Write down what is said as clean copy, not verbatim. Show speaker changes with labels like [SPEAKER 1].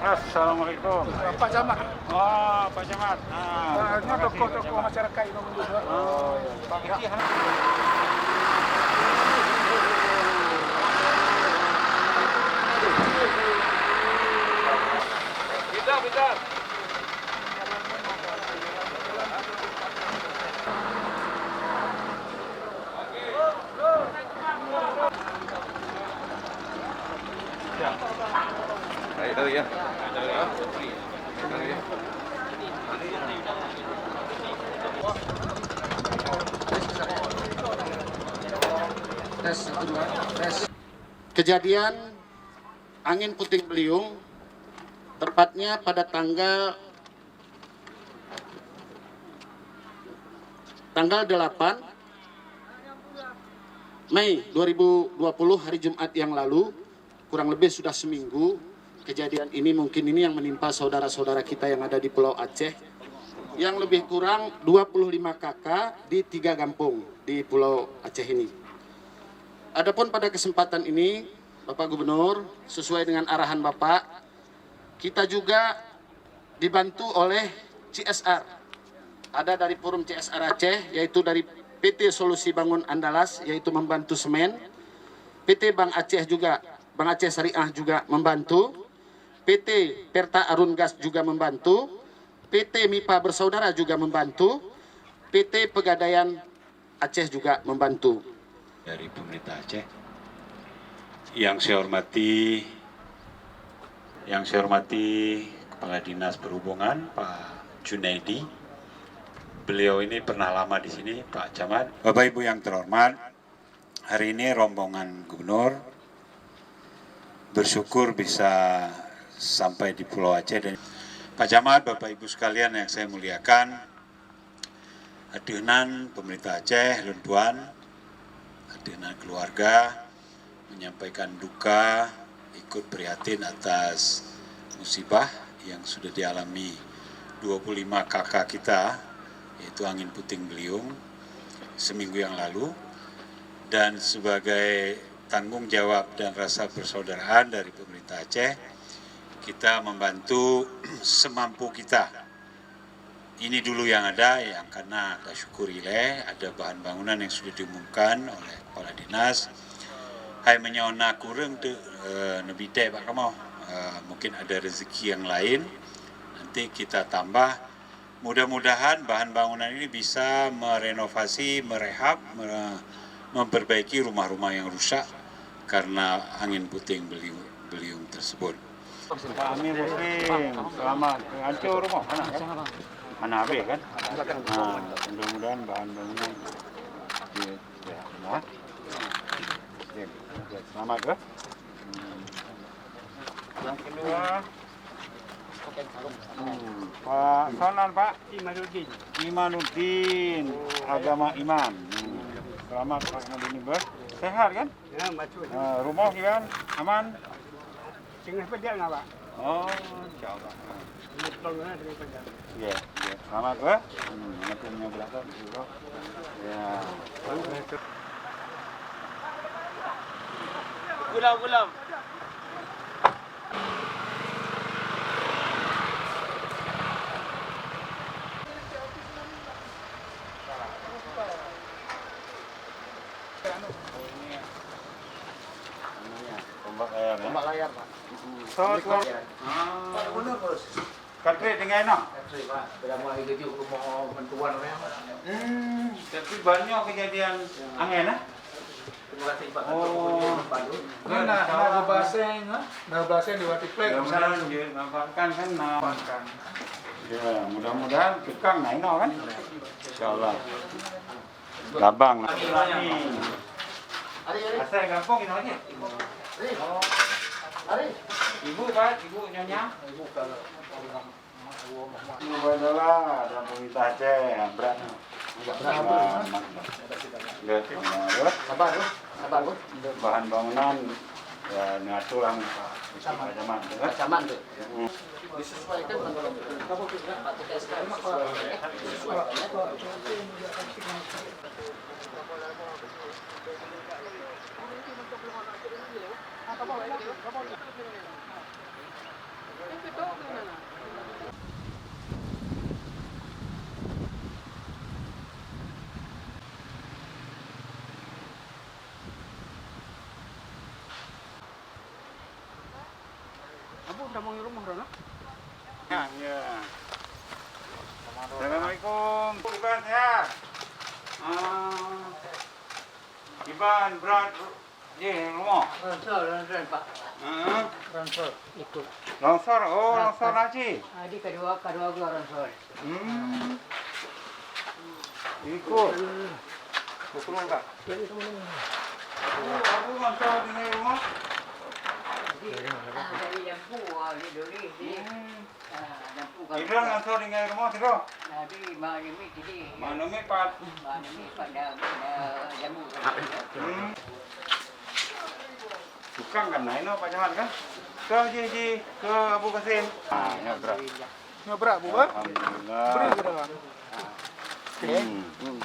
[SPEAKER 1] Assalamualaikum.
[SPEAKER 2] Pak Camat.
[SPEAKER 1] Oh, Pak Camat.
[SPEAKER 2] Ini tokoh-tokoh masyarakat ini juga.
[SPEAKER 1] Oh, Pak Kiki. Bisa. Itu ya.
[SPEAKER 3] Kejadian angin puting beliung tepatnya pada tanggal 8 Mei 2020 hari Jumat yang lalu, kurang lebih sudah seminggu. Kejadian ini mungkin ini yang menimpa saudara-saudara kita yang ada di Pulau Aceh, yang lebih kurang 25 kakak di 3 kampung di Pulau Aceh ini. Adapun pada kesempatan ini, Bapak Gubernur, sesuai dengan arahan Bapak, kita juga dibantu oleh CSR. Ada dari Forum CSR Aceh, yaitu dari PT Solusi Bangun Andalas, yaitu membantu semen. PT Bank Aceh juga, Bank Aceh Syariah juga membantu. PT Perta Arun Gas juga membantu. PT MIPA Bersaudara juga membantu. PT Pegadaian Aceh juga membantu.
[SPEAKER 4] Dari pemerintah Aceh, yang saya hormati Kepala Dinas Perhubungan Pak Junaidi. Beliau ini pernah lama di sini, Pak Camat. Bapak Ibu yang terhormat, hari ini rombongan Gubernur bersyukur bisa sampai di Pulau Aceh. Dan Pak Camat, Bapak Ibu sekalian yang saya muliakan, adenan pemerintah Aceh, Luntuan, adenan keluarga, menyampaikan duka, ikut prihatin atas musibah yang sudah dialami 25 kakak kita, yaitu angin puting beliung seminggu yang lalu. Dan sebagai tanggung jawab dan rasa persaudaraan dari pemerintah Aceh, kita membantu semampu kita. Ini dulu yang ada, yang karena kita syukurileh ada bahan bangunan yang sudah diumumkan oleh Kepala Dinas. Hai menyona kurang tu nebide Pak Kamu, mungkin ada rezeki yang lain, nanti kita tambah. Mudah-mudahan bahan bangunan ini bisa merenovasi, merehab, memperbaiki rumah-rumah yang rusak karena angin puting beliung tersebut.
[SPEAKER 1] Pak Amir Muslim, selamat. Hancur rumah mana kan? Mana habis kan? Mudah-mudahan bahan bangunan selamat ke? Yang kedua, Pak Sonan Pak Imanuddin, agama iman. Selamat Pak Imanuddin, sehat kan?
[SPEAKER 2] Ya, macam.
[SPEAKER 1] Rumah gimana? Aman?
[SPEAKER 2] Tengah pedal nak Pak.
[SPEAKER 1] Oh, insyaallah.
[SPEAKER 2] Tolonglah dengan pedal.
[SPEAKER 1] Ya, selamat ke? Nantinya belakang dulu. Ya.
[SPEAKER 5] Gulam.
[SPEAKER 3] Ombak layar, Pak.
[SPEAKER 1] Katri dengan enak.
[SPEAKER 3] Pak, sudah mulai kejuk rumah bantuan orang.
[SPEAKER 1] Tapi banyak kejadian angin ah.
[SPEAKER 3] Terima kasih Pak.
[SPEAKER 1] Oh.
[SPEAKER 2] Nah bahasa di Wati Plek.
[SPEAKER 1] Mudah-mudahan dia manfaatkan kan manfaatkan. Ya, mudah-mudahan tukang nah ino kan. Insyaallah. Labang. Asal kampung ino aja. Oh. Ibu Pak, Ibu Nyonya. Ibu adalah ada pemerintah Aceh, berat. Sabar, Bu. Bahan bangunan ya ngatur ang
[SPEAKER 3] Camat tuh. Disesuaikan dengan kamu juga Pak TSK
[SPEAKER 2] Abu udah mau rumah Rono?
[SPEAKER 1] Ya. Assalamualaikum. Iban sehat. Iban berat. Ye, rumah.
[SPEAKER 5] Longsor Pak. Longsor ikut.
[SPEAKER 1] Longsor. Oh, longsor Haji.
[SPEAKER 5] Di kedua gua longsor.
[SPEAKER 1] Ikut. Betul enggak? Aku longsor di rumah.
[SPEAKER 5] Dari lampu di doli di. Lampu kan.
[SPEAKER 1] Tidak longsor di rumah tidak.
[SPEAKER 5] Nanti malam ini jadi.
[SPEAKER 1] Mana mepat?
[SPEAKER 5] Malam ini pada jamu.
[SPEAKER 1] Tukang kan naik no Pak Camat kan? Ke Ji ke Abu Kasim. Nyabrak.
[SPEAKER 2] Nyabrak Bu, Bang.
[SPEAKER 1] Alhamdulillah.
[SPEAKER 2] Beri ke dalam.
[SPEAKER 1] Hmm.